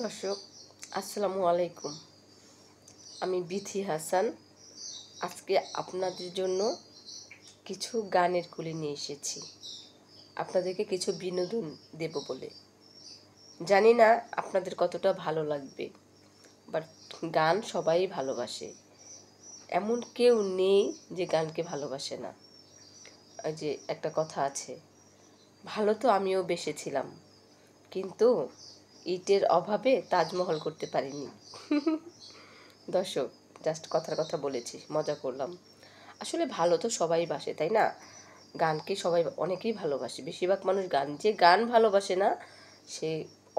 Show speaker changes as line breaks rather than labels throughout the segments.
দর্শক, আসসালামু আলাইকুম। আমি বিথি হাসান। আজকে আপনাদের জন্য কিছু গানের কলি নিয়ে এসেছি, আপনাদেরকে কিছু বিনোদন দেব বলে। জানি না আপনাদের কতটা ভালো লাগবে, বাট গান সবাই ভালোবাসে, এমন কেউ নেই যে গানকে ভালোবাসে না। ওই যে একটা কথা আছে, ভালো তো আমিও বেসেছিলাম, কিন্তু ইটের অভাবে তাজমহল করতে পারিনি। দর্শক, জাস্ট কথার কথা বলেছি, মজা করলাম। আসলে ভালো তো সবাই বাসে, তাই না? গানকে সবাই অনেকেই ভালোবাসে। বেশিরভাগ মানুষ গান ভালোবাসে না, সে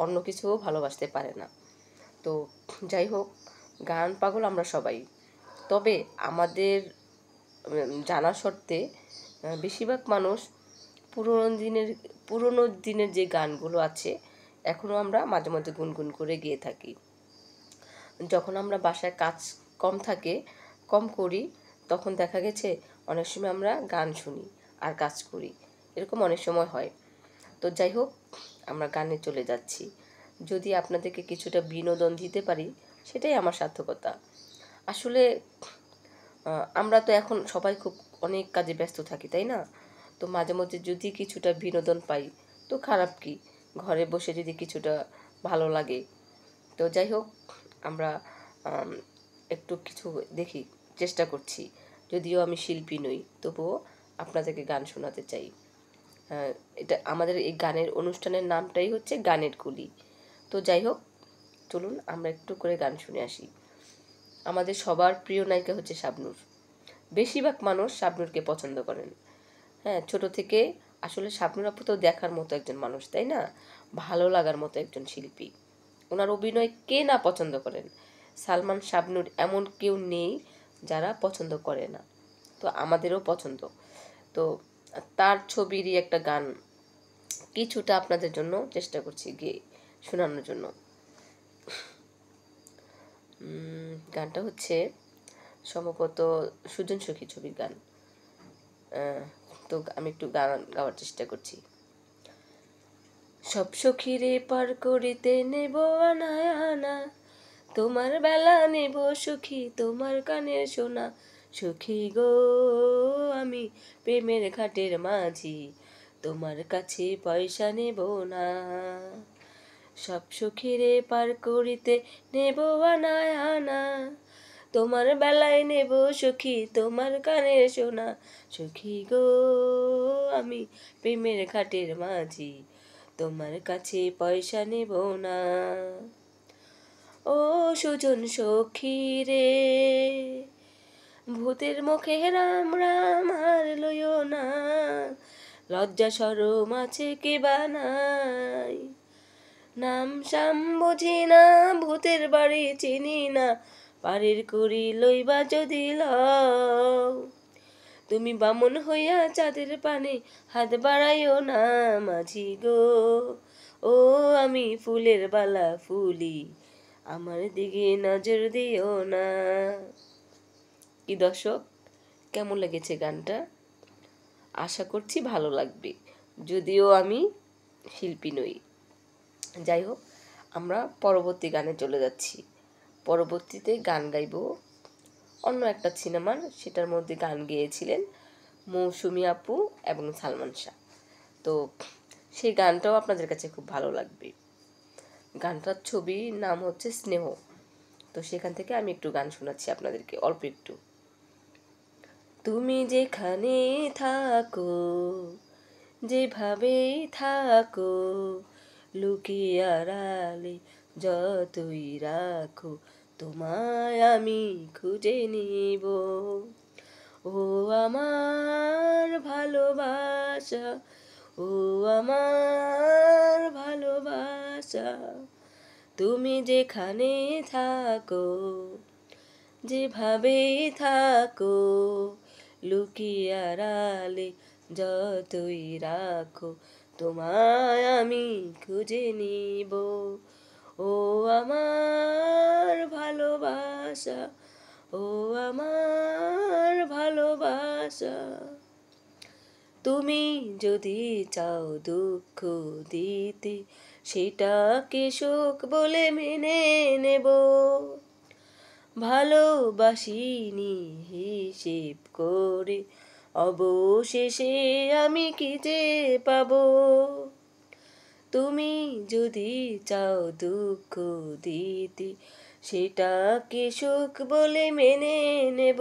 অন্য কিছুও ভালোবাসতে পারে না। তো যাই হোক, গান পাগল আমরা সবাই। তবে আমাদের জানা সত্ত্বে বেশিরভাগ মানুষ পুরোনো দিনের যে গানগুলো আছে এখনও আমরা মাঝে মাঝে গুনগুন করে গেয়ে থাকি। যখন আমরা বাসায় কাজ কম করি, তখন দেখা গেছে অনেক সময় আমরা গান শুনি আর কাজ করি, এরকম অনেক সময় হয়। তো যাই হোক, আমরা গানে চলে যাচ্ছি। যদি আপনাদেরকে কিছুটা বিনোদন দিতে পারি, সেটাই আমার সার্থকতা। আসলে আমরা তো এখন সবাই খুব অনেক কাজে ব্যস্ত থাকি, তাই না? তো মাঝে মধ্যে যদি কিছুটা বিনোদন পাই, তো খারাপ কি? ঘরে বসে যদি কিছুটা ভালো লাগে। তো যাই হোক, আমরা একটু কিছু দেখি, চেষ্টা করছি। যদিও আমি শিল্পী নই, তবুও আপনাদেরকে গান শোনাতে চাই। এটা আমাদের এই গানের অনুষ্ঠানের নামটাই হচ্ছে গানের কলি। তো যাই হোক, চলুন আমরা একটু করে গান শুনে আসি। আমাদের সবার প্রিয় নায়িকা হচ্ছে শাবনূর। বেশিরভাগ মানুষ শাবনূরকে পছন্দ করেন। হ্যাঁ, ছোট থেকে আসলে শাবনূর আপু তো দেখার মতো একজন মানুষ, তাই না? ভালো লাগার মতো একজন শিল্পী। ওনার অভিনয় কে না পছন্দ করেন? সালমান, শাবনূর এমন কেউ নেই যারা পছন্দ করে না। তো আমাদেরও পছন্দ। তো তার ছবিরই একটা গান কিছুটা আপনাদের জন্য চেষ্টা করছি গিয়ে শোনানোর জন্য। গানটা হচ্ছে সম্ভবত সুজন সখী ছবির গান। তো আমি একটু গান গাওয়ার চেষ্টা করছি। সব সখীরে পার করিতে নেব আনায় আনা, তোমার বেলা নেব সখী তোমার কানের সোনা। সখী গো, আমি প্রেমের ঘাটের মাঝি, তোমার কাছে পয়সা নেব না। সব সখীরে পার করিতে নেব আনায় আনা, তোমার বেলায় নেব সখী তোমার কানের সোনা। সখী গো, আমি প্রেমের ঘাটের মাঝি, তোমার কাছে পয়সা নেব না। ও সুজন সখী রে, ভূতের মুখে রাম রাম আর লইও না, লজ্জা শরম আছে কে বানাই। নাম শাম বুঝি না, ভূতের বাড়ি চিনি না, পারের করি লইবা যদি লও। তুমি বামন হইয়া চাঁদের পানে হাত বাড়াইও না মাঝি গো। ও আমি ফুলের বালা ফুলি, আমার দিকে নজর দিও না। কি দর্শক, কেমন লেগেছে গানটা? আশা করছি ভালো লাগবে, যদিও আমি শিল্পী নই। যাই হোক, আমরা পরবর্তী গানে চলে যাচ্ছি। পরবর্তীতে গান গাইব অন্য একটা সিনেমার, সেটার মধ্যে গান গেয়েছিলেন মৌসুমী আপু এবং সালমান শাহ। তো সেই গানটাও আপনাদের কাছে খুব ভালো লাগবে। গানটার ছবির নাম হচ্ছে স্নেহ। তো সেখান থেকে আমি একটু গান শোনাচ্ছি আপনাদেরকে, অল্প একটু। তুমি যেখানে থাকো, যেভাবেই থাকো, লুকিয়ে আড়ালে যতই রাখো, তোমায় আমি খুঁজে নিব। ও আমার ভালোবাসা, ও আমার ভালোবাসা, তুমি যেখানে থাকো, যেভাবেই থাকো, লুকিয়ে আড়ালে যতই রাখো, তোমায় আমি খুঁজে নিব। ও আমার ভালোবাসা, ও আমার ভালোবাসা, তুমি যদি চাও দুঃখ দিতে, সেটাকে সুখ বলে মেনে নেব। ভালোবাসিনি হিসেব করে, অবশেষে আমি কি যে পাবো। তুমি যদি চাও দুঃখ দিতে, সেটাকে সুখ বলে মেনে নেব।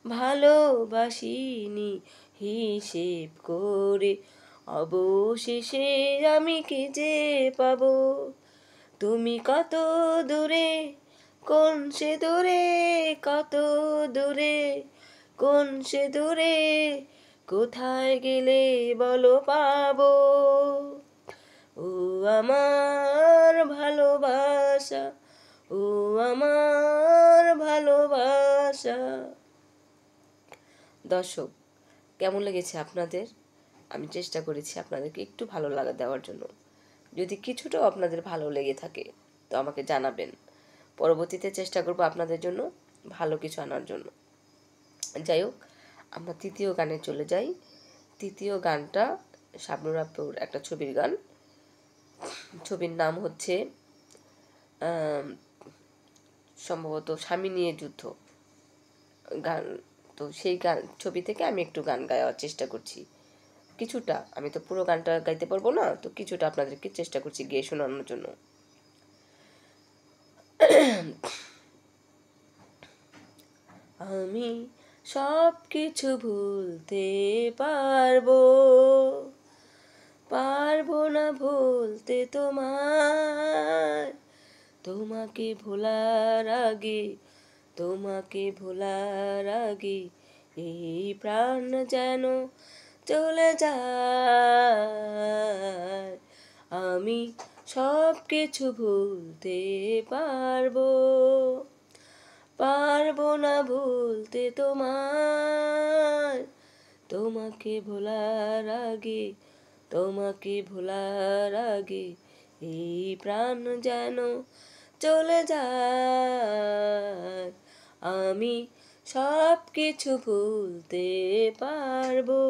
ভালোবাসিনি হিসেব করে, অবশেষে আমি কি যে পাবো। তুমি কত দূরে, কোন সে দূরে, কত দূরে, কোন সে দূরে, কোথায় গেলে বলো পাবো। ও আমার ভালোবাসা, ও আমার ভালোবাসা। দর্শক, কেমন লেগেছে আপনাদের? আমি চেষ্টা করেছি আপনাদেরকে একটু ভালো লাগা দেওয়ার জন্য। যদি কিছুটাও আপনাদের ভালো লেগে থাকে তো আমাকে জানাবেন। পরবর্তীতে চেষ্টা করব আপনাদের জন্য ভালো কিছু আনার জন্য। যাই হোক, আমরা তৃতীয় গানে চলে যাই। তৃতীয় গানটা শাবনূর আপুর একটা ছবির গান। ছবির নাম হচ্ছে সম্ভবত স্বামী নিয়ে যুদ্ধ গান। তো সেই গান ছবি থেকে আমি একটু গান গাওয়ার চেষ্টা করছি কিছুটা। আমি তো পুরো গানটা গাইতে পারবো না, তো কিছুটা আপনাদেরকে চেষ্টা করছি গেয়ে শোনানোর জন্য। আমি সব কিছু ভুলতে পারবো, পারবো না ভুলতে তোমায়। তোমাকে ভোলার আগে, তোমাকে ভোলার আগে, এই প্রাণ যেন চলে যায়। আমি সব কিছু ভুলতে পারবো, পারবো না ভুলতে তোমায়। তোমাকে ভোলার আগে, তোমাকে ভোলার আগে, এই প্রাণ যেন চলে যায়। আমি সব কিছু ভুলতে পারবো।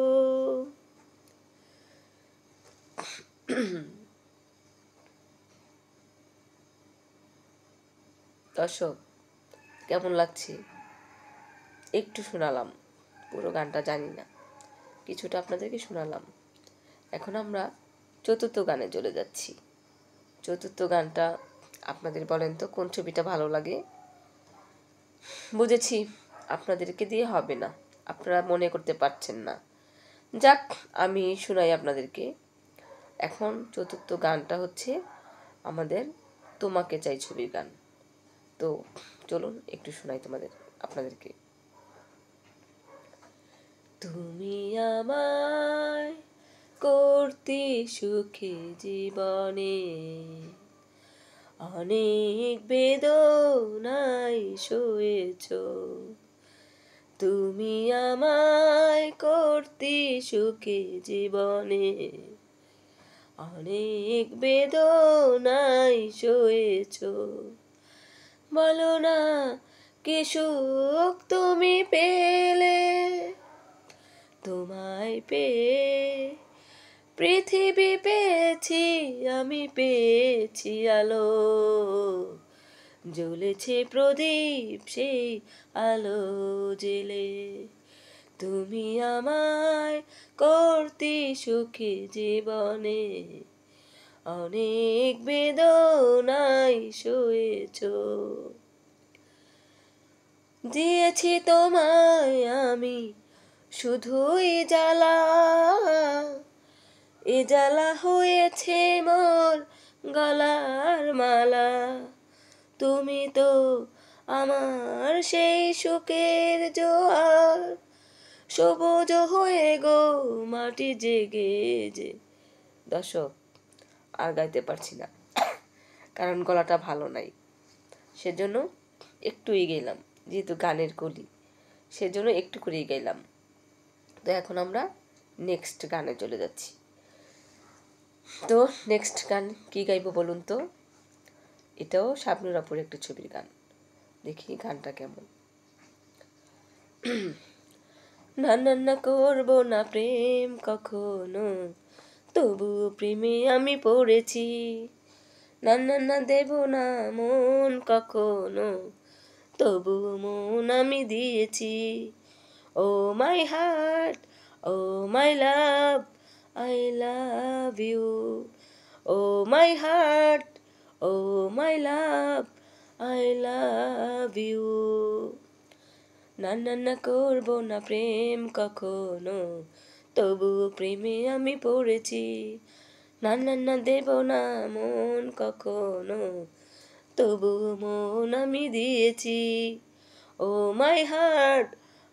দর্শক, কেমন লাগছে? একটু শোনালাম, পুরো গানটা জানি না, কিছুটা আপনাদেরকে শোনালাম। এখন আমরা চতুর্থ গানে চলে যাচ্ছি। চতুর্থ গানটা আপনাদের বলেন তো কোন ছবিটা ভালো লাগে? বুঝেছি আপনাদেরকে দিয়ে হবে না, আপনারা মনে করতে পারছেন না। যাক, আমি শোনাই আপনাদেরকে। এখন চতুর্থ গানটা হচ্ছে আমাদের তোমাকে চাই ছবির গান। তো চলুন একটু শোনাই আপনাদেরকে। তুমি আমায় করতে সুখে জীবনে, অনেক বেদনায় সয়েছ। তুমি আমায় করতে সুখে জীবনে, অনেক বেদনায় সয়েছ। বলো না কি সুখ তুমি পেলে, তোমায় পেয়ে পৃথিবী পেয়েছি, আমি পেয়েছি আলো। জ্বলেছে প্রদীপ সেই আলো জেলে। তুমি আমায় করতে সুখী জীবনে, অনেক বেদনায় সয়েছ। দিয়েছি তোমায় আমি শুধুই জ্বালা, এ জ্বালা হয়েছে মোর গলার মালা। তুমি তো আমার সেই সুখের জোয়ার, সবুজ হয়ে গো মাটি জেগে যে। দর্শক, আর গাইতে পারছি না, কারণ গলাটা ভালো নাই, সেজন্য একটুই গেলাম, যেহেতু গানের কলি সেজন্য একটু করেই গাইলাম। তো এখন আমরা নেক্সট গানে চলে যাচ্ছি। তো নেক্সট গান কি গাইবো বলুন তো? এটাও শাবনূর আপুর একটা ছবির গান। দেখি গানটা কেমন। না না না করবো না প্রেম কখনো, তবুও প্রেমে আমি পড়েছি। না না না দেব না মন কখনো, তবুও মন আমি দিয়েছি। Oh my heart, oh my love, I love you. Oh my heart, oh my love, I love you. না না না করব না প্রেম কখনো, তবুও প্রেমে আমি পড়েছি। না না না দেব না মন কখনো, তবুও মন আমি দিয়েছি। Oh my heart,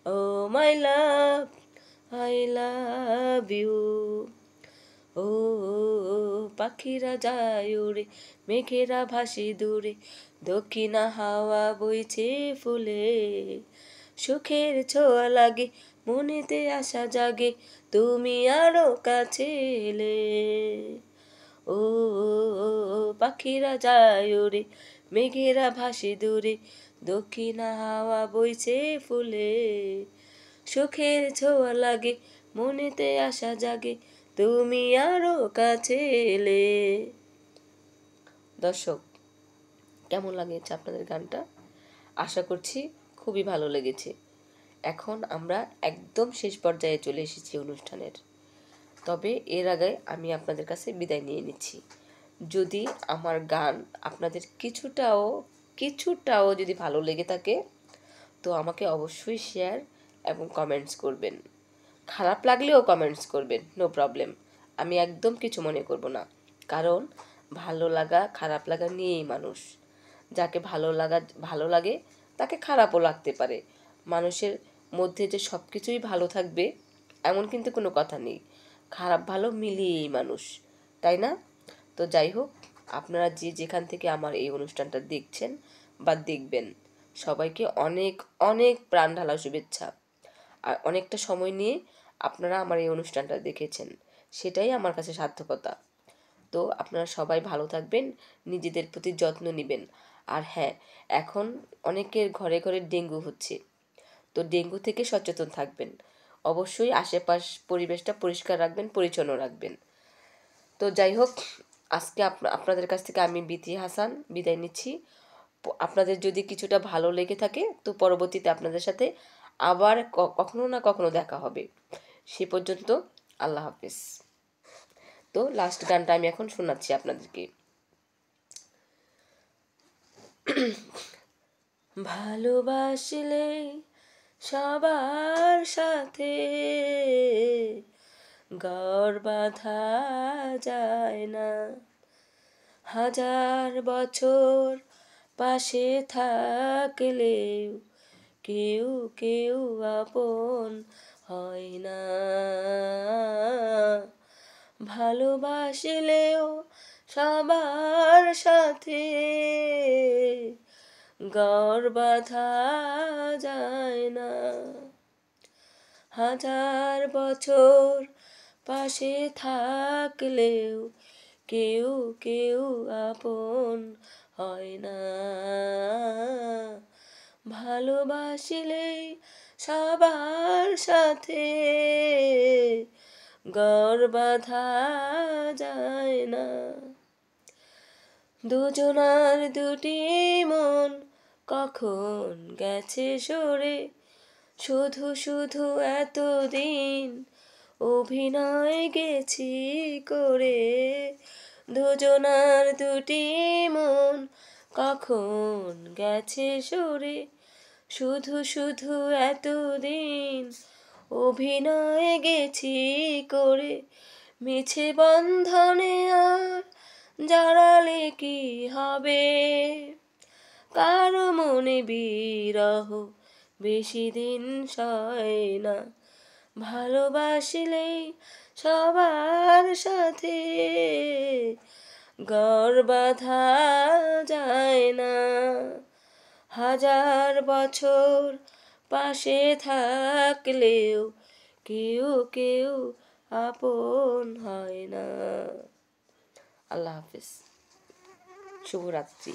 oh my love, I love you. ও পাখিরা যায় উড়ে, মেঘেরা ভাসে দূরে, দক্ষিণা হাওয়া বইছে ফুলে। সুখের ছোঁয়া লাগে, মনেতে আশা জাগে, তুমি আরো কাছে এলে। ও পাখিরা যায় উড়ে, মেঘেরা ভাসে দূরে, দক্ষিণা হাওয়া বইছে ফুলে। সুখের ছোঁয়া লাগে, মনেতে আশা জাগে, তুমি আরো কাছে এলে। দর্শক, কেমন লাগেছে আপনাদের গানটা? আশা করছি খুবই ভালো লেগেছে। এখন আমরা একদম শেষ পর্যায়ে চলে এসেছি অনুষ্ঠানের। তবে এর আগে আমি আপনাদের কাছে বিদায় নিয়ে নিচ্ছি। যদি আমার গান আপনাদের কিছুটাও যদি ভালো লেগে থাকে, তো আমাকে অবশ্যই শেয়ার এবং কমেন্টস করবেন। খারাপ লাগলেও কমেন্টস করবেন, নো প্রবলেম। আমি একদম কিছু মনে করব না, কারণ ভালো লাগা খারাপ লাগা নিয়েই মানুষ। যাকে ভালো লাগে তাকে খারাপও লাগতে পারে। মানুষের মধ্যে যে সব কিছুই ভালো থাকবে এমন কিন্তু কোনো কথা নেই। খারাপ ভালো মিলিয়েই মানুষ, তাই না? তো যাই হোক, আপনারা যে যেখান থেকে আমার এই অনুষ্ঠানটা দেখছেন বা দেখবেন, সবাইকে অনেক অনেক প্রাণ ঢালা শুভেচ্ছা। আর অনেকটা সময় নিয়ে আপনারা আমার এই অনুষ্ঠানটা দেখেছেন, সেটাই আমার কাছে সার্থকতা। তো আপনারা সবাই ভালো থাকবেন, নিজেদের প্রতি যত্ন নেবেন। আর হ্যাঁ, এখন অনেকের ঘরে ঘরে ডেঙ্গু হচ্ছে, তো ডেঙ্গু থেকে সচেতন থাকবেন। অবশ্যই আশেপাশ পরিবেশটা পরিষ্কার রাখবেন, পরিচ্ছন্ন রাখবেন। তো যাই হোক, আজকে আপনাদের কাছ থেকে আমি বিথি হাসান বিদায় নিচ্ছি। আপনাদের যদি কিছুটা ভালো লেগে থাকে, তো পরবর্তীতে আপনাদের সাথে আবার কখনো না কখনো দেখা হবে। সে পর্যন্ত আল্লাহ হাফেজ। তো লাস্ট গানটা আমি এখন শোনাচ্ছি আপনাদেরকে। ভালোবাসলে সবার সাথে ঘর বাঁধা যায় না, হাজার বছর পাশে থাকলেও কেউ কেউ আপন হয় না। ভালোবাসলেও সবার সাথে ঘর বাঁধা যায় না, হাজার বছর পাশে থাকলেও কেউ কেউ আপন হয় না। ভালোবাসলেই সবার সাথে ঘর বাঁধা যায় না। দুজনার দুটি মন কখন গেছে সরে, শুধু শুধু এতদিন অভিনয় গেছি করে। দুজনার দুটি মন কখন গেছে সরে, শুধু শুধু এতদিন অভিনয় গেছি করে। মিছে বন্ধনে আর জড়ালে কি হবে, কারো মনে বিরহ বেশি দিন সয় না। ভালোবাসলেই সবার সাথে ঘর বাঁধা যায় না, হাজার বছর পাশে থাকলেও কেউ কেউ আপন হয় না। আল্লাহ হাফিজ, শুভরাত্রি।